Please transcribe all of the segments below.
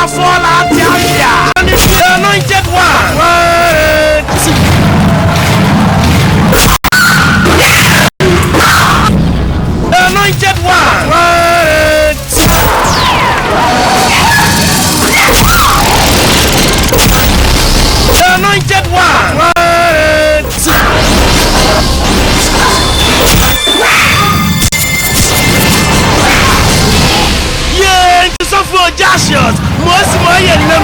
shall fall out here. The anointed one. The anointed one. The anointed one. Yeah, it's so for Joshua. Most of my enemy.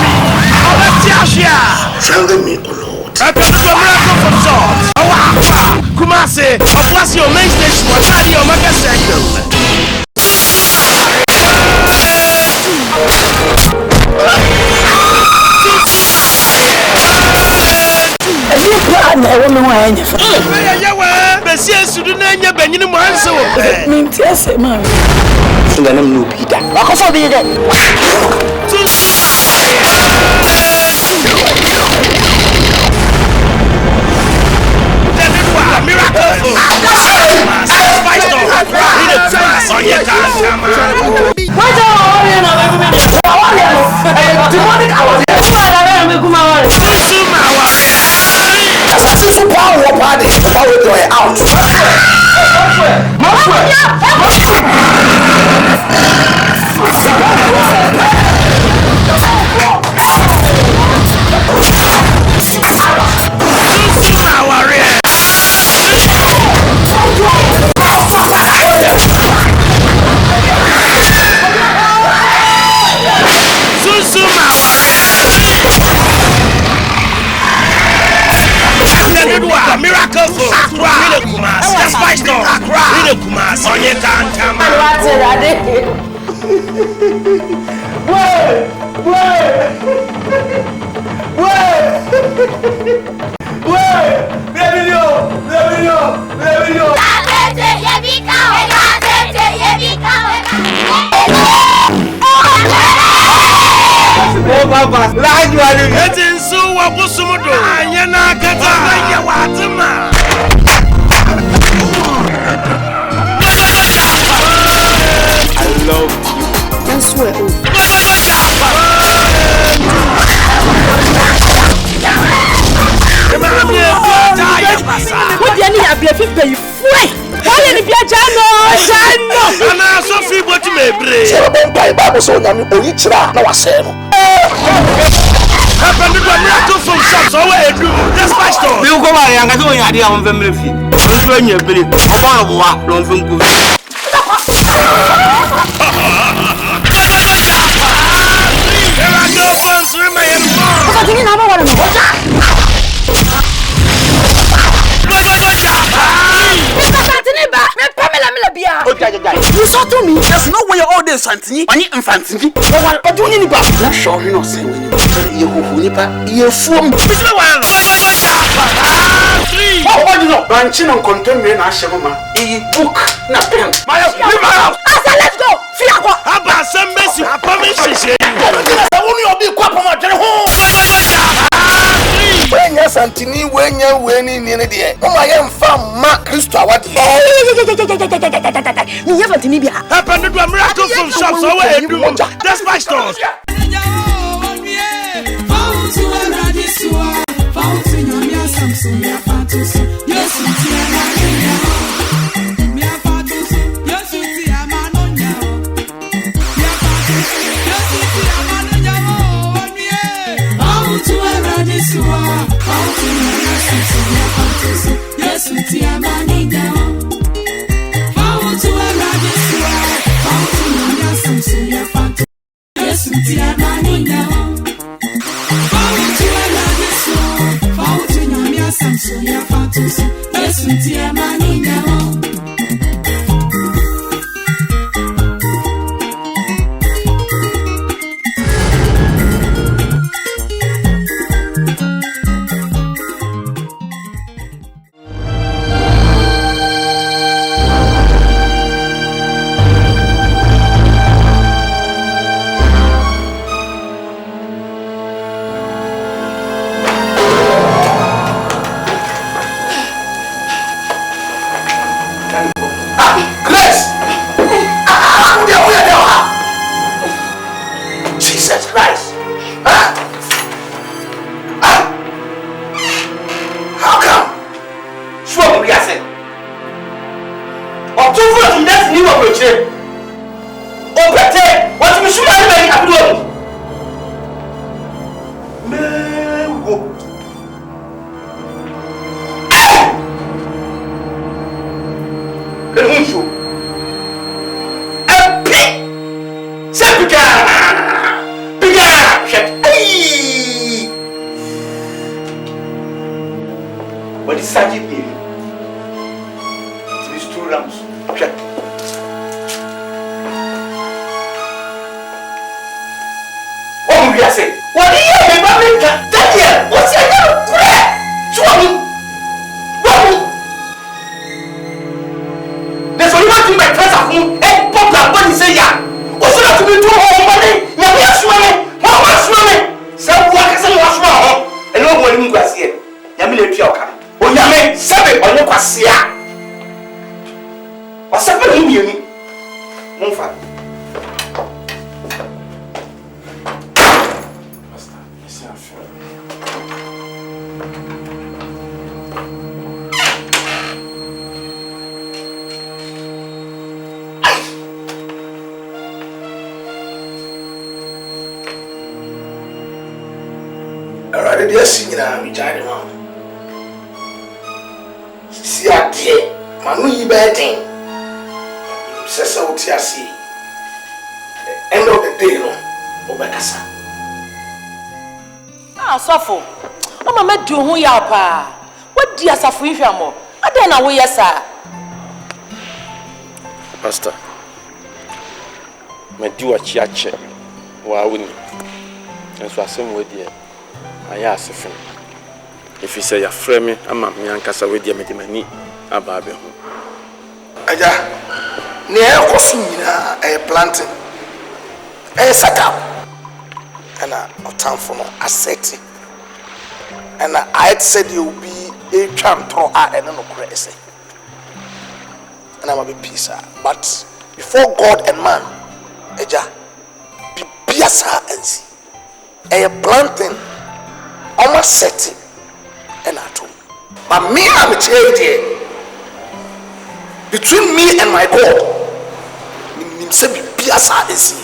Tell me, O Lord. I come to a miracle from God. Kumase, what's your main station? What's your mega second? Miracle for Accra, that's my store. Accra, on your can't Papa, like you are getting so abusumudo. Ayana kata ya watuma. I love you. That's where. What do you need? I be a free. Why you be a jano? And I so free what you may bring. Bible so na me oyichira na waseno. Happen to a miracle from shops away. That's my story. You go away and go in idea on family fee. When you believe about what long from good. There are no funds remain more. I didn't have one. You saw to me. There's no way all this Santini. I need infantry. But you need back. Not sure you know. Say you you from. What do you know? Branching on contemporary Ashama. A book. Not pen. My house. Let's go. How about some messy? I promise you. I won't be quite when you're Santini, when you're winning in the day. Oh, I am from Mark Christo. What? You haven't seen me. Happened to a miracle from shops away. That's my stores. too full of destiny of your chair. Oh, better, what you should have been abroad. What is Sajid here? It is 2 rams. Check. What do you say? What do you say? Daniel, what's your name? Show me. There's only one thing my friends are home. And pop that money say ya. What's that to be too home money? Now we are swimming. Mama swimming. Some work is in your swamp. And no one in Gracia. Yamile Pioka. Onyame sebe onye kwasia wasebe no mienu monfa pastor ese afẹ ara de asinyina mi jare ma si adie manu yi bedin sese oti asi end of the day no obekasa sofo o mama du hu ya pa wadi asafo ihwamo ade na wo yesa pastor me di wa chiache wa woni enso asem wadi aya asefin if you say ya frame ama me ankasa wadi medimani ababe ho aja ne e koso nyina e planting e setup ana otamfo no asset ana I said you be a champion and no crazy and I'm a bit peace but before God and man aja be biasa ansi e planting almost setting and at home but me I'm a child between me and my God nim se be biasa ansi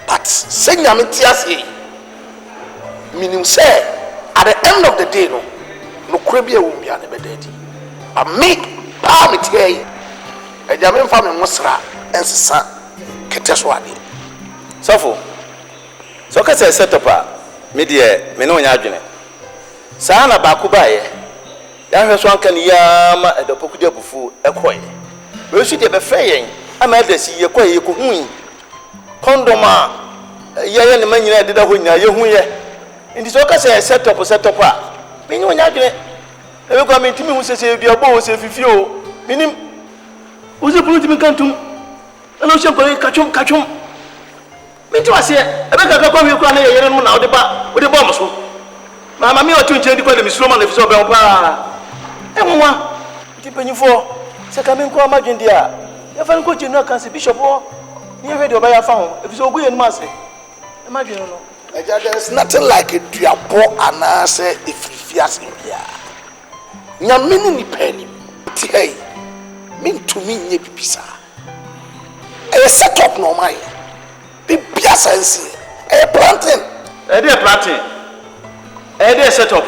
but say nyame tiase meaning say at the end of the day no kura bia wo bia na bedadi but me pa me tie e jame mfa me mosra ensesa keteso ade sofo so ka say set up a me de me no nya adwene saa na ba ku bae ya hwe so anka ne ya ma edopokude bufu ekoye we su de be fe yen ama adasi ye koye ko hu condom a ye ne manyina de da ho nya ye hu ye ndi so ka say set up a me nyo nya adwene e be kwa me ntimi hu sese bia bo wo se fifi o minim wo se pulu timi kantum ana o se ko kachum me ti wase e be ka kwa me kwa na ye yere no na o de ba mo so mama mi o tu nche di kwa de misro ma na fiso be pa e nwa ti panyifo se ka me nko amadwen dia ya fa nko chenu aka se bishop o ni hwe de oba ya fa ho e fiso ogu ye no ase e madwen no there is nothing like a duabo anase ifrifias bia nyame ni pani ti hey min to me nye bibisa e set up no mai be biasa nsi e planting e dey set up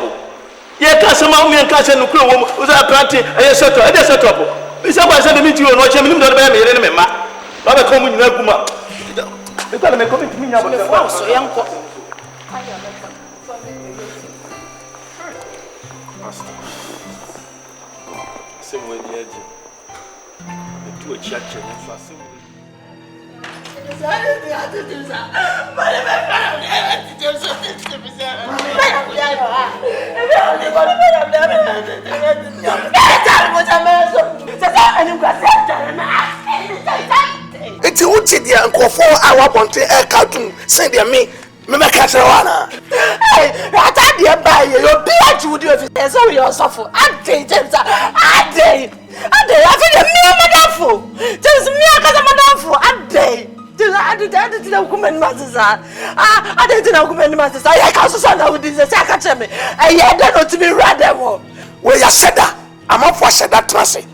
ye ka se ma me ka se no kuro wo o za planting e set up e dey set up bi se kwa se de mi ti o no che mi nim do be me yere ne me ma ba be ko mu nyina guma e kwa me ko mi ti mi nya ba so yanko same way the edge. The two church and fasting. It's uchi dia nkofo awa bonte e cartoon send dia me make say wana ata dia ba ye yo bi achu di office so we osofo ade James ade I feel me madafo James me akaza madafo ade ade ti na kumeni masisa ade ti na kumeni masisa ya ka so na wudi se aka cheme e ye de no to be ready wo we ya sheda amafo sheda trase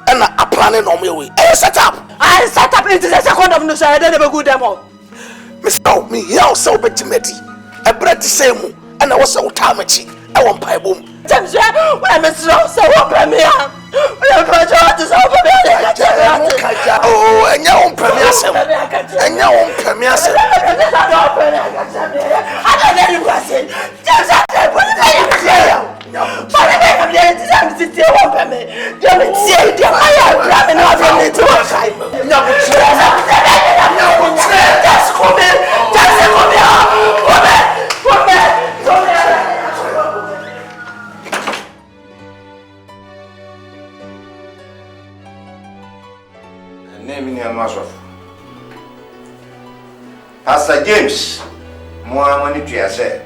and a planning on my way. I set up. I set up into the second of the side, I never go demo. Mr. Me here so betimeti. A bread the same, and I was so tamachi. I want pie boom. James, when I'm so open me up. Oh, and your own premier, and your own premier. I don't know you was it. Just what did I say? But I have the time to tell me. Don't say, I am grabbing off from the door. No, just come in. Just come here. Come here. Name in your muscle. Pastor James, more money to yourself.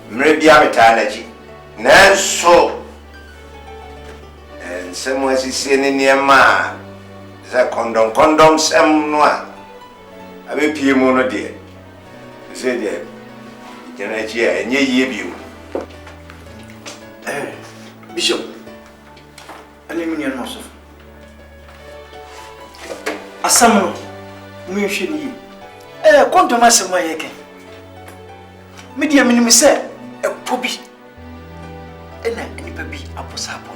Maybe I'm a tanaji. Nanso. And someone is saying in your ma. The condom, some noir. I will pay more dear. You say, dear, you cannot hear and ye. Bishop, I name in your muscle. Asam mu hweni konto masema yeke media minimi se epobi ena enipa bi aposapo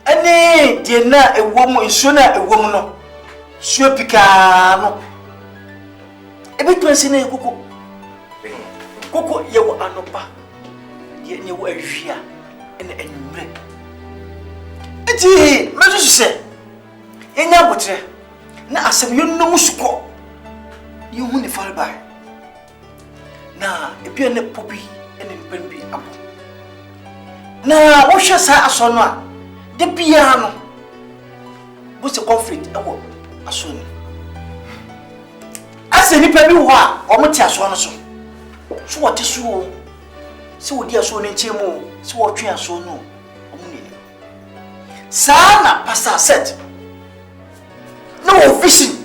ene de na ewom nso na ewom no suo pika no ebetuansi na koko yewo anopa ye ne wo ahwia ena enumre eti mesu se enya botre na asem yo no musuko yo hu ne falba na ebia ne pobi ene npan bi apo na wo hwe sa aso no a de bia no bo se conflict ewo aso ni ase ni pa bi wo a o mo ti aso no so so wo te so se wo di aso ne nchemu se wo twe aso no o mo ni sa na pastor set no vision.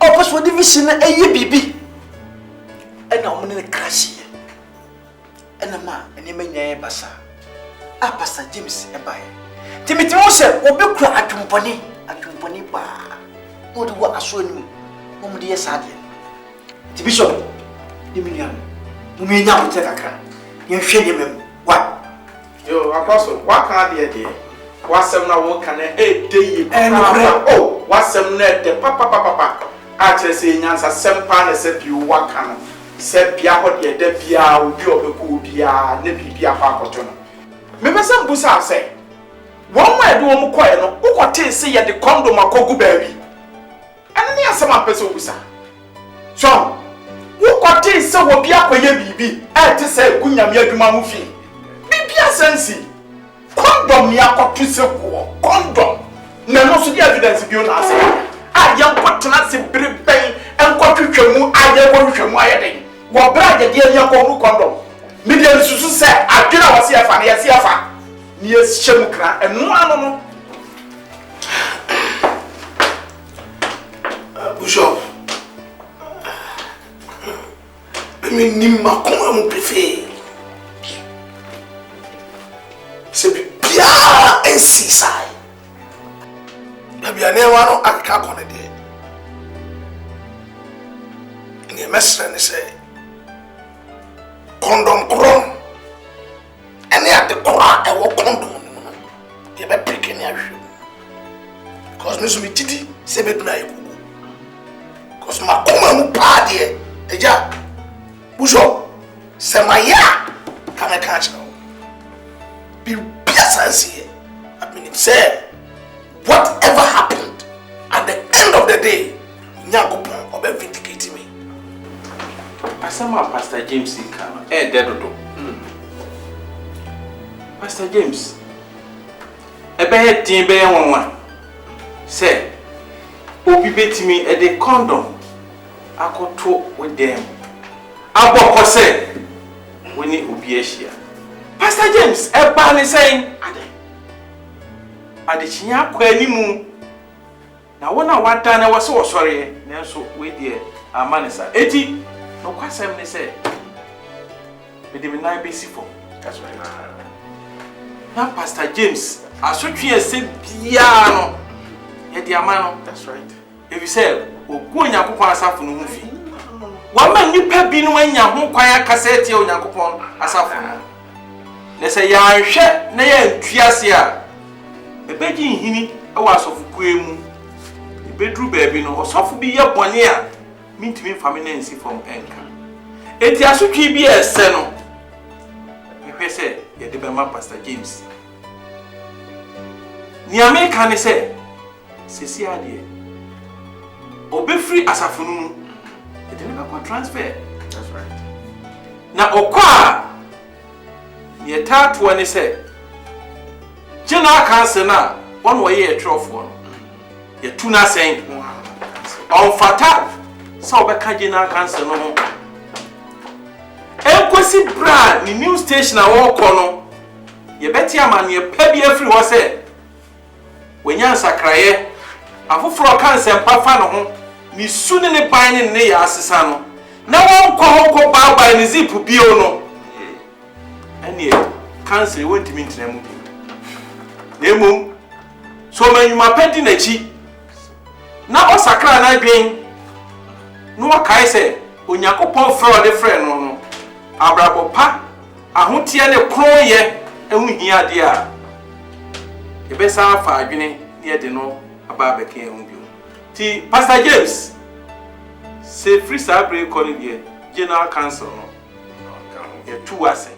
Opposed for division a ye bibi. And now I'm in a crash here. And a man, and you may basa. Ah, Pastor James, a buyer. Timothy said, or be cry at Tumpani bar. What do what I saw him? Mom, dear Sadia. The bishop, the million. You may now take a car. You share him. What? Yo, Apostle, what can I be? Wasem na wo kan day oh wasem na de papa a kire se nyansa sempa na se bi wo kan se bia ho de da bia obi obeku bia na bibia pa akoto no me besem busa se won ma de wo mu koye no wo kote se ye de condom akogu baabi ene ne asem apese obusa so wo kote se wo bia koye bibi e te se gunyame adwuma ho fi bibia sensi condom ni akotu se ko condom na no so di evidence bi o na ase a yan kwotena se breben enkotu twemu aye ko twemu aye den wo bra je de yan ko nu condom mi de susu se adwena wase afa na yase afa ni yeshemu kra enu anu no Bishop me ni makoma mu prefer se bia ensisai na bia ne wa no akaka kone de ni mesra ni se condom kron ene ade kora e wo condom no no ye be pick ni ahwe because me so me titi se be duna ekugu because makoma mu pa de eja bujo se maya kana kacha be here. I mean, say whatever happened at the end of the day, Nyagopon will be vindicating me. Asama Pastor James Ikano, dead. Pastor James, a bad team bear one. Say, Obi bet me at the condom. I could talk with them. I walk say, we need Ubieshia. Pastor James, a ban is saying, Ade chinya kwa animu. Na wona wada na wase wo sori, nanso we de amanisa. Eti, no kwasem ne say. Me de me na be sifo. That's right. Now Pastor James, asotwe ese bia no ye de ama no. That's right. If you say ogu Onyankopon asafo no hu fi wama nipa bi no anya ho kwan akasete Onyankopon asafo no ne se ya hwe na ya ntuase a bebeji nhini e wa asofu kuemu bedru baabi no osofu bi ye bone a mintimi faminensi from enka enti asotwe bi ese no hwe se ye de be ma Pastor James ni America ne se sesi ade obefri asafunu mu e de be transfer. That's right. Na okwa ye tatu ne se general council na one way ye trofo no ye tuna sen on fata so obeka general council no ho enkosi bra ni new station a wo kɔ no ye beti amane ye pa bi afri ho se wenya sakraye afoforo council pafa no ho ni suni ne ban ne ya asesa no na won kɔ ba ni zip bio no ene council won't mean to them nemum so manyuma pedi na chi na osakra na dwen no wakai se Onyankopon frɛ de frɛ no abrabo pa ahotie ne kroye ehu hia de a ebesa afa adwene ne de no aba beke ehu bio ti Pastor James se free sabre calling here general council no ye tu ase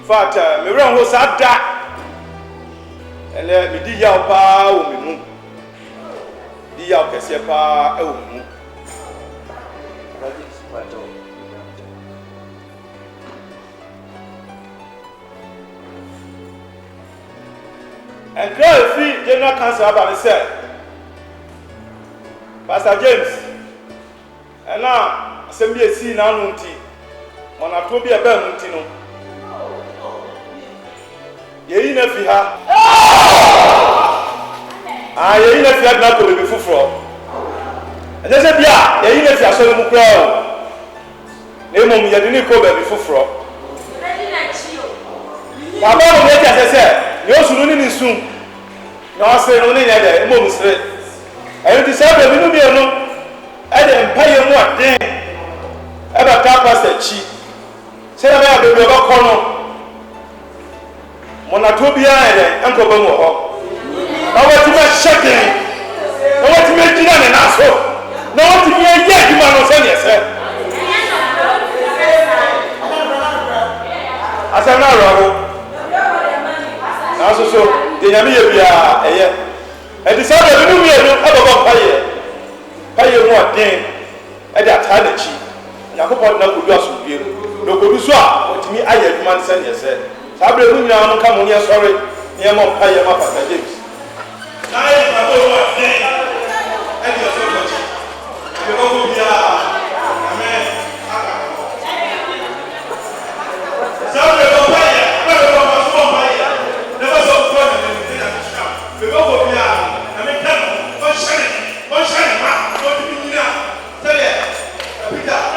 Fata me ran ho sada ele mi di ya pa o mi mu di ya kese pa e o mu and girl fi general council about me say Pastor James and now assembly esi na anu nti mona to bi e ba mu nti no yeyi na fi ha yeyi na fi na ko be fufuro ene se bia yeyi na fi aso mu kra na emom ye de ni ko be fufuro baba mo ye ta se ni osunu ni sun na o se no ni ye de emom sire ayo ti se be mi no bi no e de mpaye mu aden e ba ta pastor chi se na ba be ba ko no monatobia ere enko ba mu ho na wati ma shaking na wati ma jina ne na so na wati ma ye adwuma no se ne se asa na ro na so de nyame ye bia eye e di sa be nu mi enu ababa paye mu aden e de ata na chi yakopɔ na kodu asubie no kodu so a otimi aye adwuma se ne se Sabre mu nyina no come on here sorry. Near more pay my Pastor James. Now you are going to pay. And you are so much. You go to be amen. Sabre go pay. Never go to so pay. Never so fun and we go to be amen. One shine ma. Go to be now. Tell you. Peter.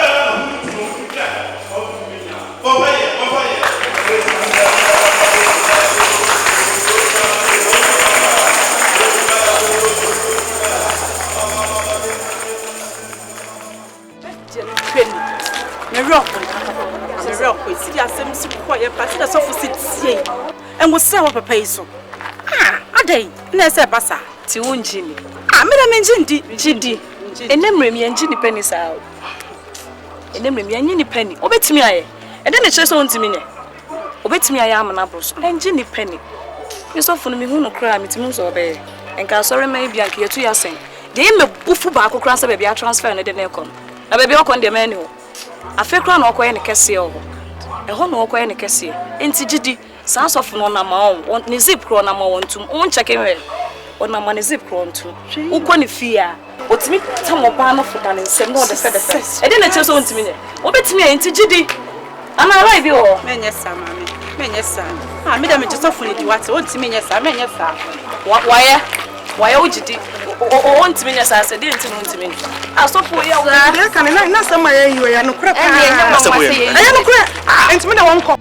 And was sell up a peso. A day, Nessa Bassa, Tiun Jimmy. Madame Jindy, and then Remy and Ginny Penny's out. And then Remy and Ginny Penny, obey to me, and then the chest on to me. Obey to me, I am an apples, and Ginny Penny. You saw for me who no cry me to move obey, and can sorry maybe I care to your saying. They may buffu back across a baby I transfer and the necon. A baby on the menu. A fair crown or quay in a cassia. A home or quay in a cassia. In TGD, sounds of no amount, want ni zip crown amount to own checking her. On my money zip crown too. Who can fear? What's me some of Barno for and send all the feathers. I didn't just want to me. What bet me in TGD? And I like you all. Many son, many son. I made them just often do what wants me, yes, I mean, yes, sir. Why would you do? Want to me, yes, I said, didn't want to me. I saw for you. I can't not somewhere you are no crap. I am no crap. And to me, I won't come.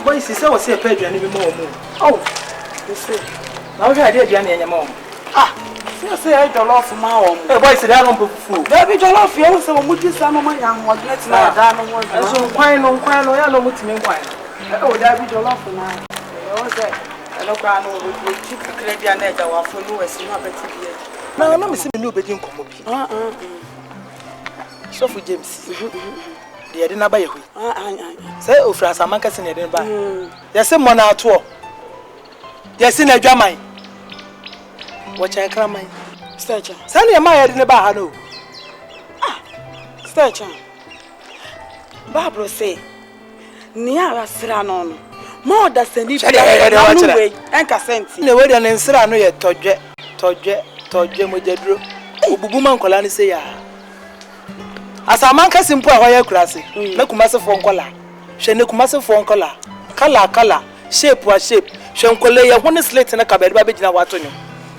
Boy, she said, was a pay and even more. Oh, you see, now I did your mom. Ah, say I don't love my own. Boy, said I don't put food. There be your love, you also would you some of my young ones. Let's not down on one. And so, why no, I know what to mean. Why? Oh, there be your love for now. I was there. I don't cry no with cheap credit and edge or for you as you have a TV. No, I'm missing a new bedroom come up. So for James. They didn't buy you. Say, oh, France, I'm making it in buy. Yes, some one out war. Yes, in a drama. Watch I cram my stature. Send your mind in the bar. No. Ah, stature. Barbara say, Niara Siranon. More than the need and Cassent. In the way than in Sirano yet, Toje, Mojadro. Ubuman Colani say, as a man can simple a classy, no commercial phone color. She no commercial phone color. Color, shape or shape. Shankole, one is late in a cabin, babbage now what on you.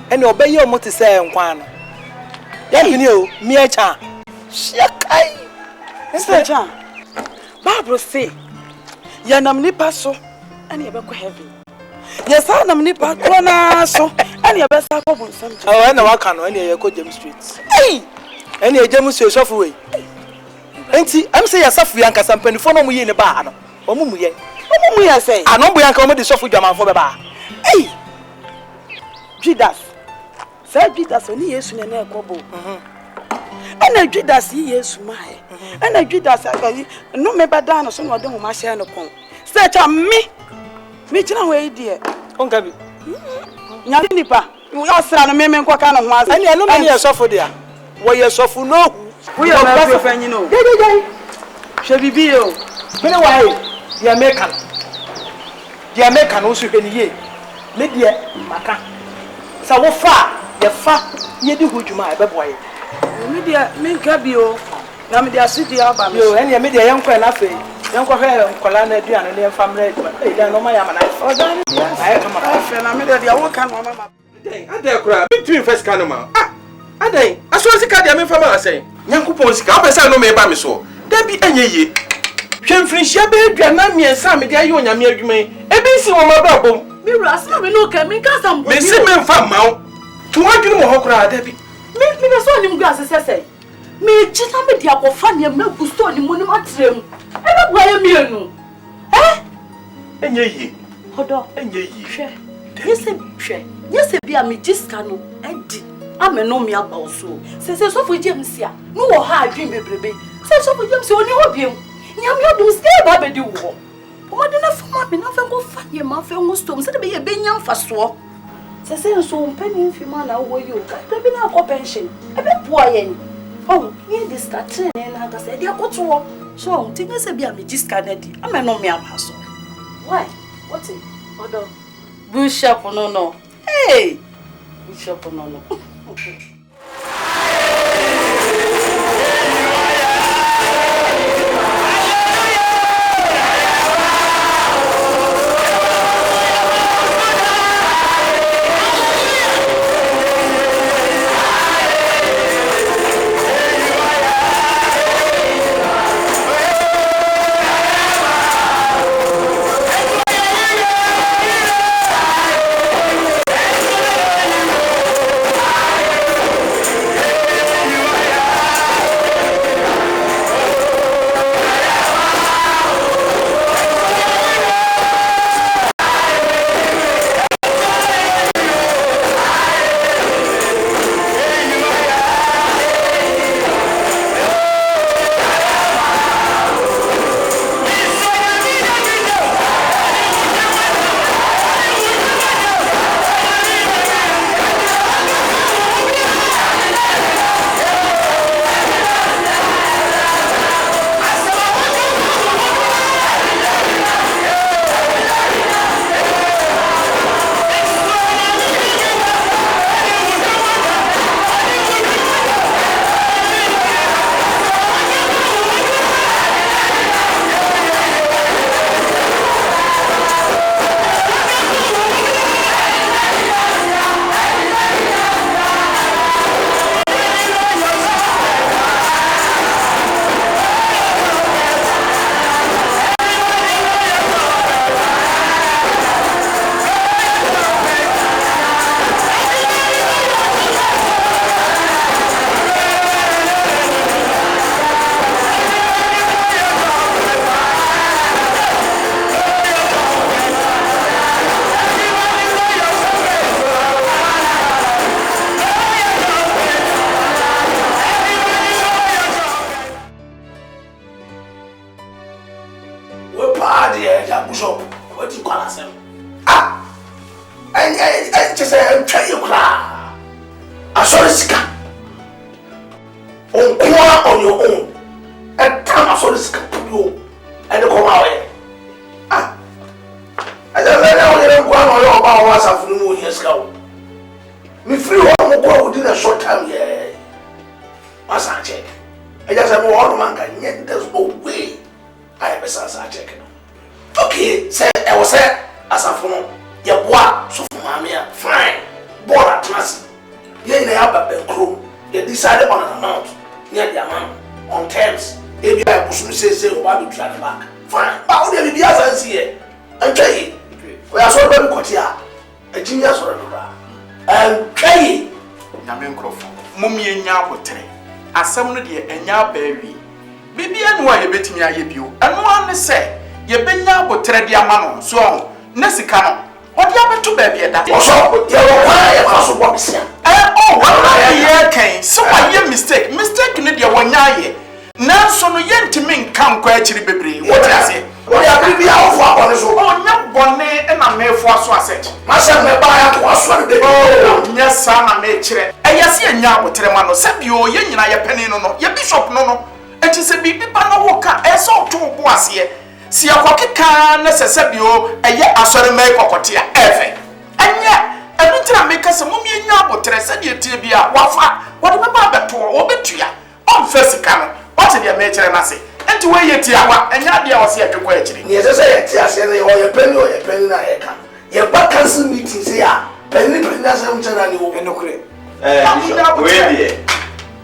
And obey your motor say and one. Then you know, me a chan. Shakai. Mr. Chan. Barbara say, Yanam Nipaso, and you ever heavy. Yes, I am Nipa Corner, so, and your best I go something. Oh, I know I can't any of your James Streets. Hey! Any of James yourself away. Auntie, I'm saying a soft young Casampen for no in a bar. Or Mumuye. I say, I know we are coming to soft with your man for the bar. Hey! Judas. Said Judas when he is in an air cobble. And I Judas he is my. And I Judas, no me bad down or some of them who must share no pong. Such a me. Meeting away, dear. Uncle. Nanipa, you are son of me, and what kind of master? And I know many are suffer there. Why you suffer no? We are not your friend, you know. Shall be you. Meanwhile, the American also can ye. Media, Maca. So far, the fat, ye do good to my boy. Media, make cabio. Now, media city about you, and your media young friend, young Colana, and their family. They don't know my am. I come off, and I made a walk on my I dare cry between first canoma. Ah, I day. As well as the Cadmium from us saying, Young Coupons, Capes, no me by me so. There be any ye. Shem French, Granami and Sammy, dear you and your mere me. A busy woman, Bobo. Miras, no can make us some. May see men from Mount. To want you more cry, Debbie. Make me a son in glasses, I say. Me, Chitame, the apple funny and milk stone in Monumentum. And not why a meal. Eh? And ye. Hold on, and ye. Yes, be a magistano, and I'm a no me about so. Says so for James here. No hard dream, baby. Says so for James, only hope you. Yam do stay, Babby do. What enough for me, nothing go find your mouth and most stones, and be a benyan for so. Says so, penny if you man away you. There be no pension. A bit poor. Oh, here this starting, and I said, you go to work. So, think us a be a magistano. I'm a no me about so. Why? What's it? Hold on. Bishop no. Hey! Bishop no. just say try you cry. I saw the scar. On your own. And time I saw the scar to you. And come away. Ah. I don't know what I'm going about once I've known years ago. Me free one go within a short time, yeah. Once I check. I just have one man can yet there's no way I have a sense I check. Okay, say I was say as a phone, your boy, so for mammy, fine. Board at class. Yeah, they have a crew. They decided on an amount near the amount on terms. Maybe I push me say about to track back. Fine, but only the others here. And try it. We are so very cut here. A genius or a and try it. Yamen Crawford. Mummy and Yabotre. As some of the Enya baby. Baby, and why you bet me I give you. And one say, you been Yabotre the amount so Nessicano. What you have to baby at that? Also, you are why also box here. Oh, what I came. So I hear mistake in the one year. Now, so no yet to me come quite baby. What I say? What are you out for? Oh, no, bonnet and I may for swasset. Myself, may buy a was one day. Oh, yes, son, I may check. I see a young with Tremano, said you, yen, I penny no, your bishop no. And she said, Bibi Panawoka, I saw 2 boys here. See a pocket can necessary you, and yet I saw a make of what here, ever. And yet, I don't tell make us a mummy and Yabotre said you to be a wafa. What about the 2 or bet you? On first account, what did your major and I say? And to weigh it here, and yet I was here to question. Yes, I say, or your penny or your penny, I can. Your back council meetings here. Penny, that's how much I know. And no great.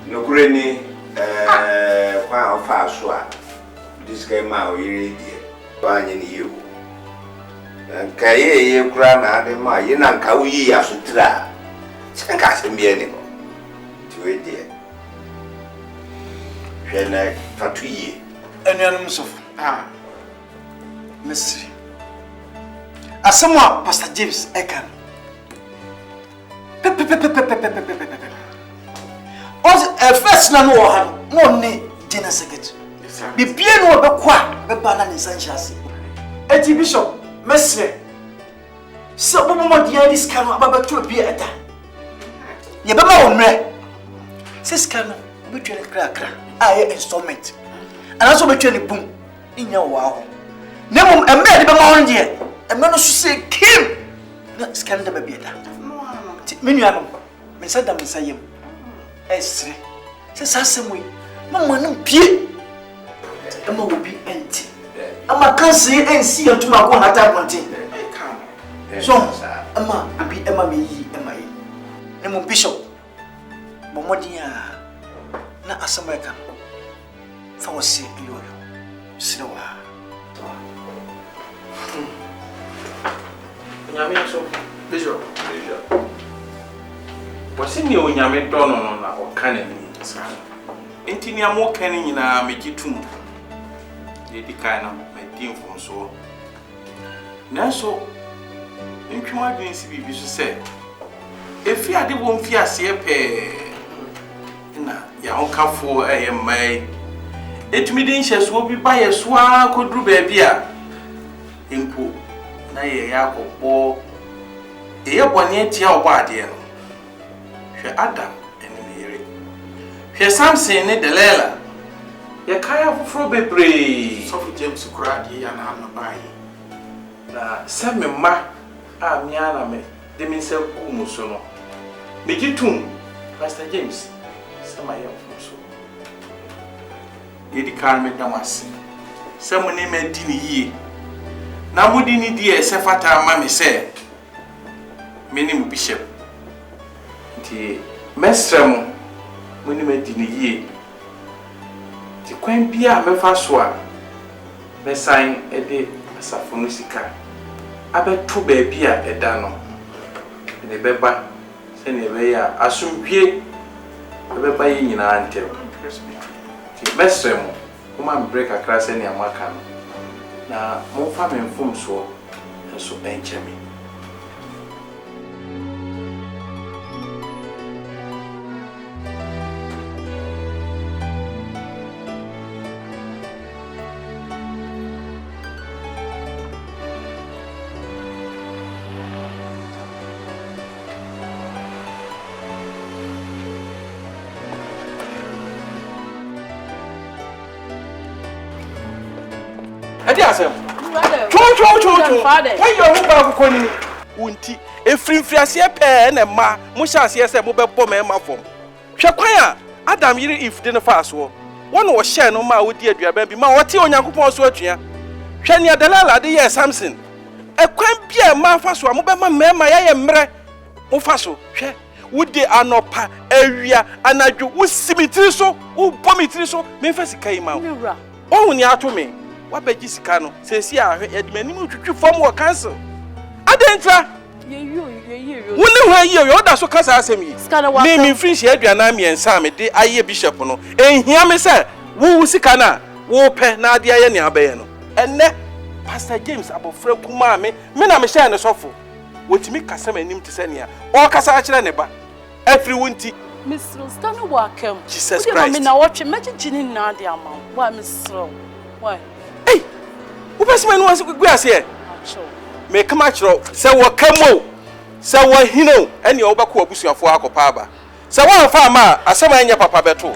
No granny, quite fast swap. This game out, you finding you. And Kaye, you cry out in my Yanan Kawi as a trap. Can't cast him be anymore. To it, dear. Shall I for 2 years? Any animals of mystery. As someone, Pastor James Ekan. First, no need dinner second. Be bien or the qua, the banana in Sanchez. Eti Bishop, Mestre. So, Mama, dear, this cannot about to appear at time. Yabama on me. Says cannot between a cracker, I installment. And also between a boom in your wow. Never a man of a year. A man who say, Kim, not scandal baby. Minium, Miss Adam Sayim. Esther says, Assembly, no one no pee. Emma will be empty. Emma can't see and see until my one at one thing. So, Emma, I be Emma me, Emma. Nemo Bishop, Momodia, not as American. For was see you, slower. Bishop. What's in your Yame Donon or cannon? Intinia more canning in a mejitum. Lady Kana, my team from so. Now, so, in Kuma didn't see you say, if you had the one fear, see a pair. Your uncle for a my. It means will be by a swan could do baby. Impo, Nay Yako, or a year 1 year till body. She Adam and Mary. She something in the Lela. Ye kaya for baby. So James Crady and I'm by. Send me ma. Miana me. They mean say Kumusono. Make you tune, Pastor James. Some I am from so. Lady Carmen Damas. Someone named Dini ye. Now would you need dear Sefata mammy say? Many bishop. The Mestram when you made Dini ye. The Queen Pia Mefaswa. Messign a day as a phonisika. I bet 2 baby a dano. And a beba send a way assume pie. A beba in your until. Mestram, woman break a class any American. Now, more family from so and so ancient me. wadi asem chon when you hu ba ko ni wunti efrinfriase pe na ma mo hyase se mo bebo me ma fom hwe kwan a Adam yiri if de no fa so won wo hye no ma wodi aduaba bi ma wote onyankopon so atua hwe ne Dalala de ye Samson ekwan bia ma fa so mo be ma mema ya ye mre mo fa so hwe wodi anopa awia anadwo wo simitiri so wo bomitiri so me fa sika yi ma wo ohun ni ato me wa begi sika no sesi a hwe yedmanim twitwi fom wo cancel adentra woni ho ayi yo da so kasa asem yi me frinshi aduana miensa me de aye bishop no ehia me se wo sika na wo pe na ade aye ne abaye no enne Pastor James abofra kuma me na me share ne sofo wotimi kasa manim te se ne a o kasa a kire ne ba every wunti Mr. Stanley welcome Jesus Christ me na watch me gini na ade ama why Mr. why hey wo pesima no was gu ase me kama kiro se wo kamo se wo hino ene wo bako abusuafo akopa aba se wo afa ma asema enya papa beto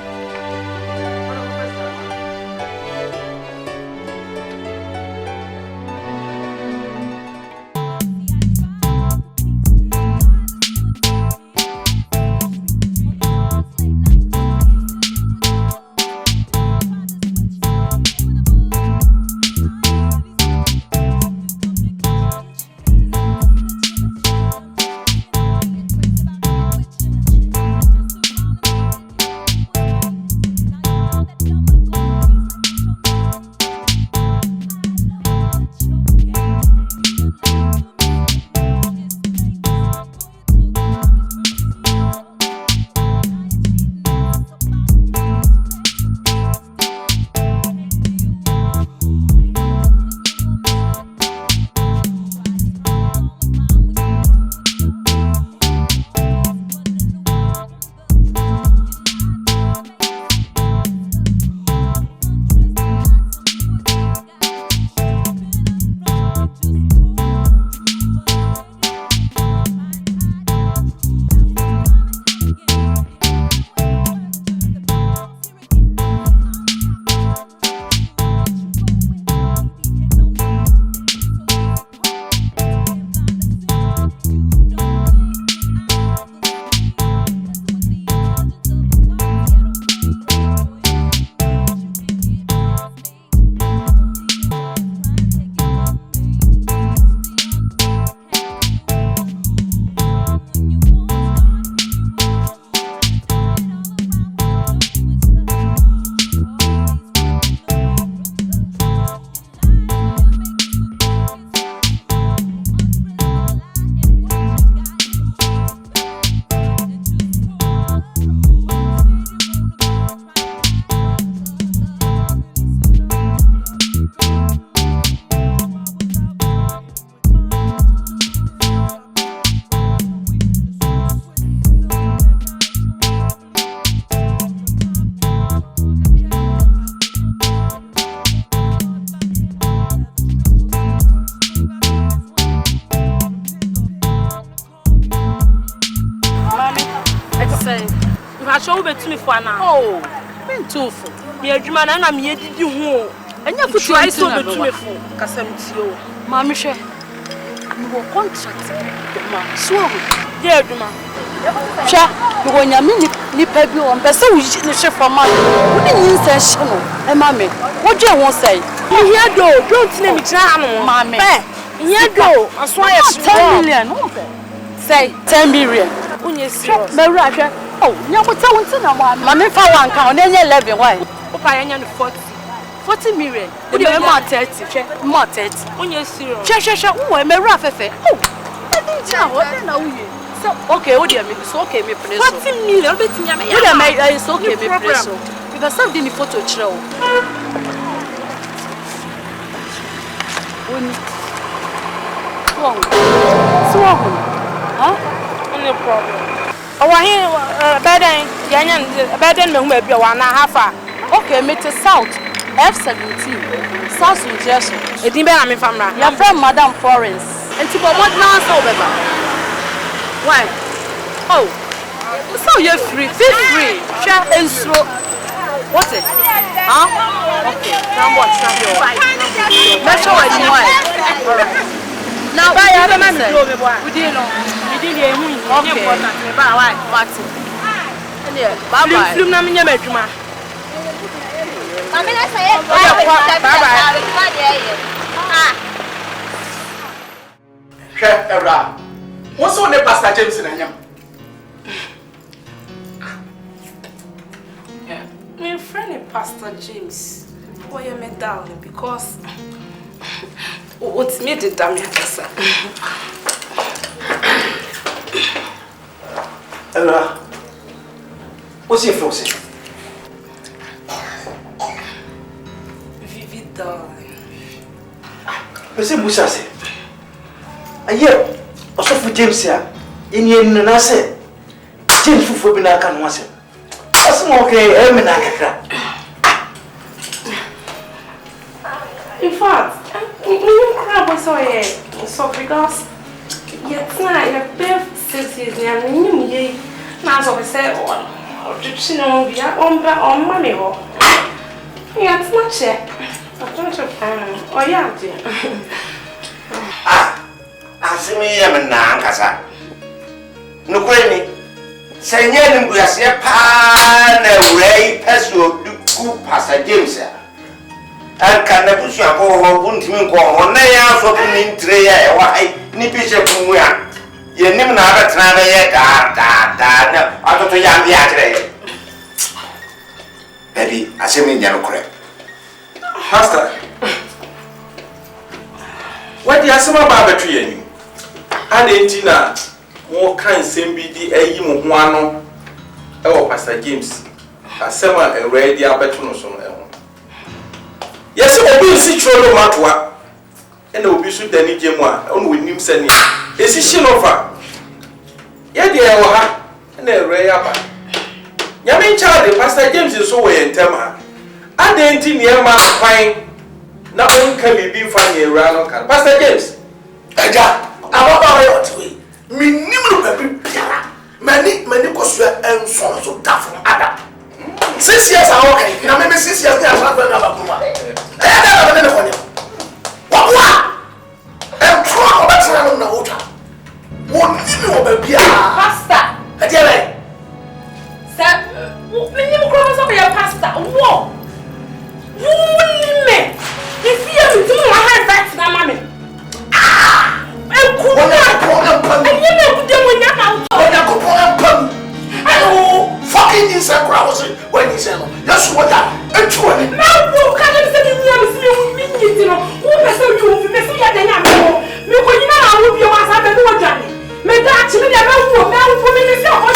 Oh, been too full. Me a dream and I'm here did you who? And you put try so the two for Casamtio. Mammy, you were contracted. Swallow. Yeah, Duma. Cha, when you mean ni pebu on Bessa, we ship for money. What do you say, and mammy? What do you want to say? Here go, don't name it, mammy. Here go, I swear 10 million. Say 10 million. Mary. Oh, you want to tell me now, Mammy found one count, then 11. Why? Okay, 40 million. You are more 30. More 30. When you see, oh, I'm a rough affair. Oh, I know you. So, okay, what do you mean? It's okay, me please. 40 million, but it's okay, me please. Because something in photo show. Huh? No problem. Oh, I better than me, be 1.5. Okay, meet the South F17 South Suggestion. It didn't be from your friend, Madame Florence. And to go what now, so why? Oh, so you're free, feel free, share and slow. What's it? Huh? Okay. Now what? Let's show it. Alright. Now, buy other man. We didn't know. We didn't know. Okay. What's it? Bye bye. Film na minya meduma. Mami na say bye bye. Ah. Chef Ebra. What's on the Pastor James in him? My friend is Pastor James. Why you met down because what's me the damn sir. Ebra. What's your flow say? Vivi darling. Você Musa say. Aye, also for James here. In your nase. James fufu bi na aka no ase. Aso okay, e me na kakra. In fact, we crab was so because yet na your birth 6 years na nyum ye na so say you know, we are on money. Yeah, it's not check. I don't know. Oh, yeah, dear. As me, I'm a Nankasa. No, Quenny. Say, yeah, we are say, pan a ray, peso, do good Pastor James. And can the push your go won't mean go on there for in tray, why, Nipisha Pumuya. You never have a travel yet, I don't know, young the Baby, I say me, Yano Crab. Pastor, what the Asama Barbatry? And Entina, more kind same BD a Yim one oh, Pastor James. Asama a ready Albertonos on Elm. Yes, I will see Trollo Matua and the Obisu Danny Jemwa, on with him sending. Is it Shinofa? Yet, dear, and a rare. Yamin child, Pastor James is so way in Tema. I didn't near my fine. Now one can be funny around Pastor James. Eja, ababa to we. Me nimu be piara. Many cosue and so tough from Adam. 6 years are okay. Now maybe 6 years they are not going to have a woman. I never been on you. What? And try what's on the water. One nimu be piara. Pastor. Ajele. Many cross of your pastor. Whoa! You me! If you do not have that, mammy. Ah! I'm cool. I never do when you're out. Oh, fucking inside crowds when he said, yes, what that? And 20. Now, who can I say you know? Who has told you to miss me at the number? Look, you know, I will be your master and do Johnny. May that to me, I know now for me to say, oh,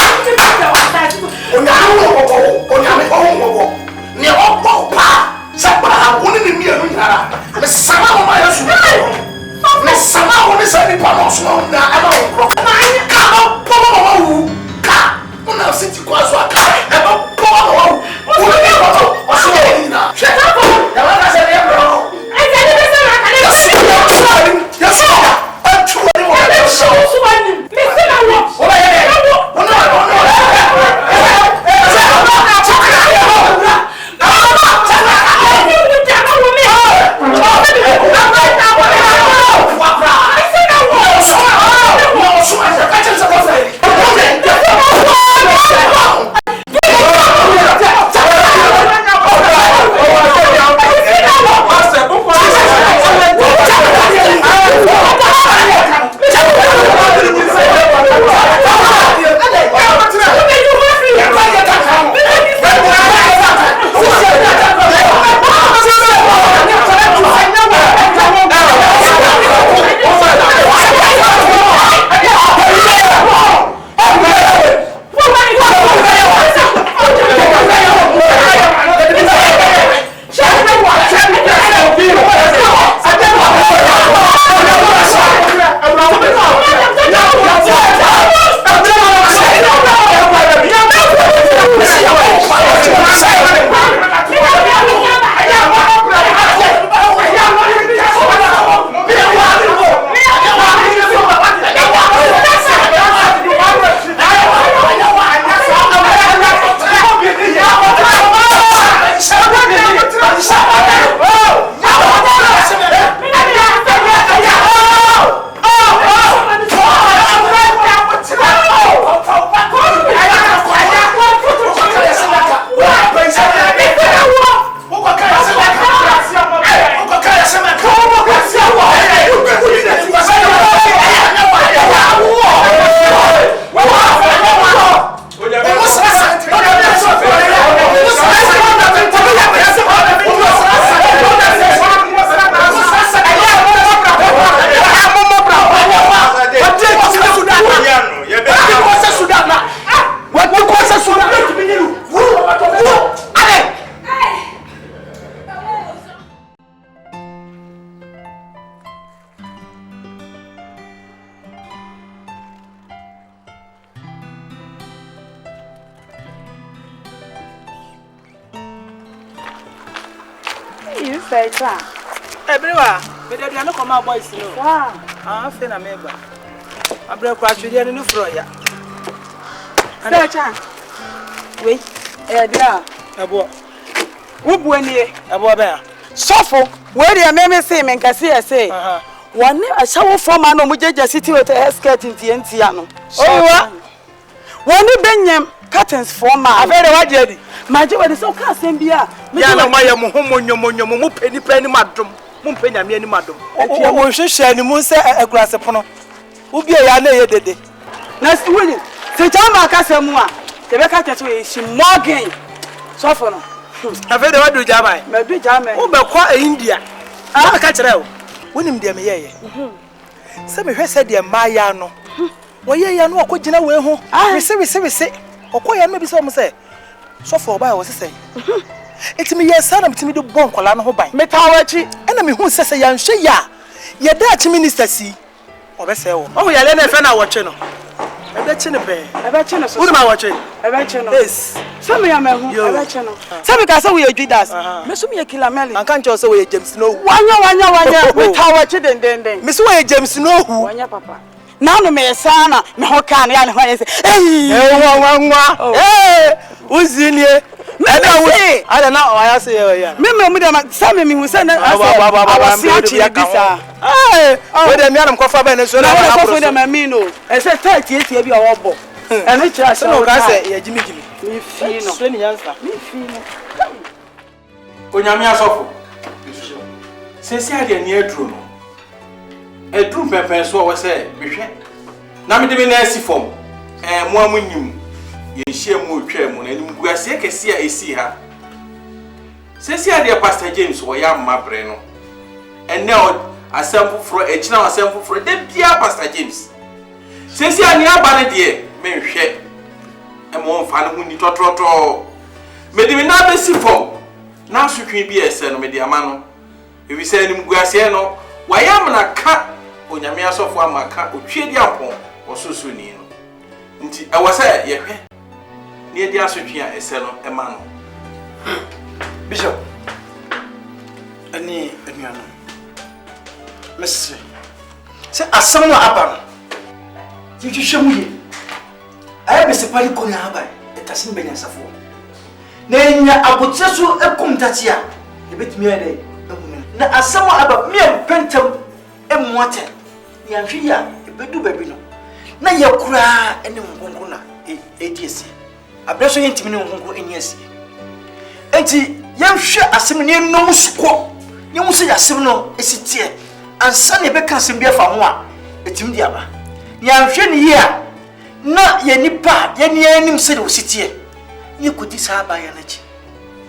Say, sir. Everywhere. But they are not come out boys, no. Wow. Ah, feel a member. I break crash with you in the floor, yeah. Say, sir. Wait. Dear. Abo. Who buenie? Abo bear. Shuffle. Where the meme say, men can see, I say. One a shower for man, no, we just sitting with a skirt in Tiano. Oh, one Benyam curtains for man. I've heard what you did. My job is so casting beer. Yana, my homo, penny, madam. Mumpenya mieni madam. Oh, she share the moon say a grass upon. Who be a yale de. Next winning. Say, Jama Casamua. The Becca way, she more gain. Soften. I've heard what do Jama. Maybe Jama. Oh, but quite India. I catch her out. When him dear me. Some of her said, dear Mayano. Why, ya know, could you know where home? I say, or quite maybe some say. So for by was say. It's me, yes, son, to me the bon colano by Metawachi, enemy who says a young she ya. Ye Dutch minister see. Or say, oh, yeah, let me find out what channel. I bet you a bear. I bet you who am I watching? I bet you yes. Some of your men, I bet you know. Some of us we did us. Miss me a killer melly. I can't also wear James Snow. One year, Metawachi, then. Miss Way James Snow, one year, papa. Now no me sana, me hokan ya ne say. Hey, who's in here? I don't know why I say yeah. Me dem say me who say na I see actually bisa. Eh, we dem ya dem kofa be ne so na I kofa dem me no. E say 38 bi a wo bo. E me try say no ka say ya jimi. Me fi no. So ni answer. Me fi no. Ko nyame asofo. Se si ade ni aduro no. Edrum pepe so we say mehwe na me de me na asi fom mo amunyim ye hie mu otwa mu na nim guase kese a esi ha se si ade Pastor James wo ya mabre no enne asem foforo echina asem foforo de bia Pastor James se si ani aba ne de me hwe mo mfa ne hu ni totroto me de me na be si fom na sotwe bi ese no me de ama no e wi se nim guase no wa ya mna ka onyame asofo amaka otwe di apon ososo ni no nti e wose ye hwe ne edi asotwe a ese no e ma no Bishop ani anuano messi se asam no aba no titwehwe mu ye aye besepali ko na aba etasin benya safo na nya abotre so ekum tatia e betimi ade na asam aba me pentam emote ya hwe ya ebedu babi no na yakura ene ngongo na ediesie abreso yentimi ne ngongo eniasie enti yamhwe asem ne nom suko ne mu se yasem no esitie ansa ne beka asem bia fa ho a etim di aba yamhwe ne ye a na ye nipa ye ne anim se de ositie ne kodi sa aba ya na chi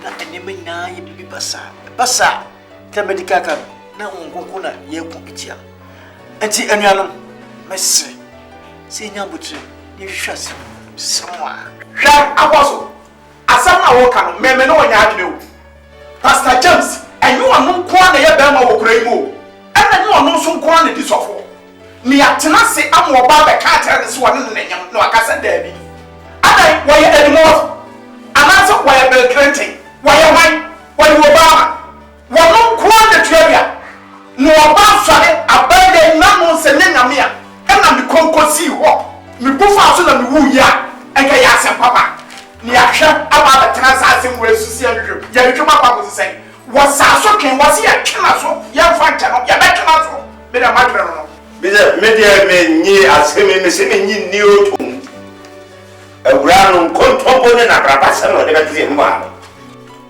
na enema nyina ye bibi basa te medical camp na ngongo na ye ku etia enti anuanom mesre se nya butre ne hwase samwa hwa akoso asam na wo ka no meme no nya adwene wo Pastor James enyo anu ko na ye ba ma wo kura imo ena nyo anu so ko na di sofo ni atena se amoba be ka tere se wone ne nyam no akasa dabi adai wo ye edmo anaso wo ye Bill Clinton wo ye wan wo ye Obama wo no ko na tuabia no oba sare abade na no se ne nyame a ena mi konkosi ho mi bufa so na mi wu ya enka ya se papa ni ahwa aba betena sa asem wo esusi anhwe ya hwe papa ko se wasa so ken wasi ya twena so ya fa ncha no ya betena so me da madre no bize media me nyi asem me se me nyi ni otum awura no kontombo ne na brabasa no de betie mu a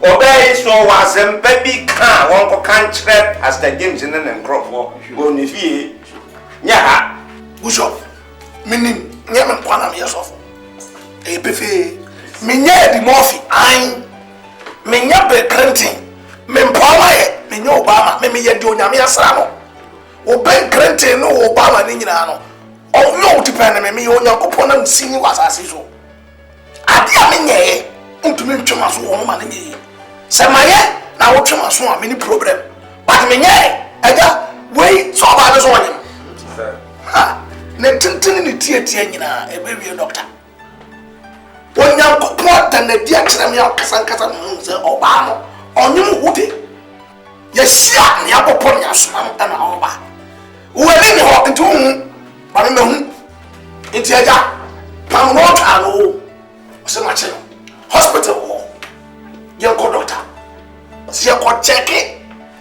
obey so wasem pa bi ka won ko kan kire Pastor James ne nkrofo go ni fie nya ha Bishop menim nyame kwana me yesofo e befe menya di mofi an menya Bill Clinton me mpawa ye menya Obama me ye di onyame asra no o Bill Clinton no Obama ni nyina no o no depend me ye onyankopon na nsini wasase so ade a menya ye ntumi ntwema so wo ma ne ye se maye na wo twema so a me ni problem but menya aja wei so ba be so wanyem ha ne tintin ni tie nyina e be wie doctor onyankopon ta na dia kire me akasa nkasa no se Obama onyum wude yɛhyia ne abɔpɔ ne asoma no ɛna ɔba wɔani ne hɔ nti wohu ba me mahu nti agya pam no ɔtwaa no ɔsɛ makye no hospital wɔ yɛnkɔ doctor ɔsɛ yɛkɔ kyɛke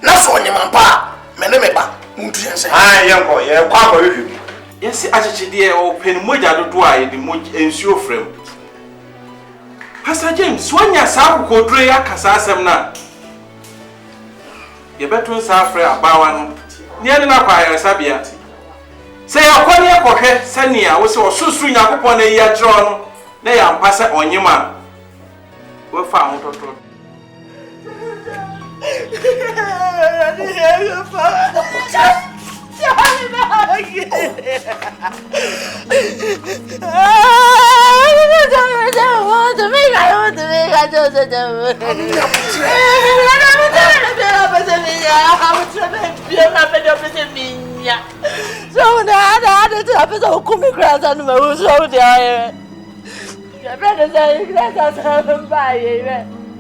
na sɛ ɔnyema mpa a me ne me ba muntu yɛn sɛ yɛkɔ akɔhwehwɛ bi yɛsi akyekyedeɛ ɔpɛni mogya dodo a yɛde nsuo frɛm Pastor James wanya saa kokoduro ya kasa asɛm na yɛbɛto nsa afrɛ abawa no ne yɛde na kwa ayɛresabea sɛ yɛkɔ ne yɛkɔhwɛ sɛnea wo sɛ ɔsusuru Nyankopɔn na yi akyerɛ no na yɛampa sɛ ɔnyema wɔfa ho tɔtɔ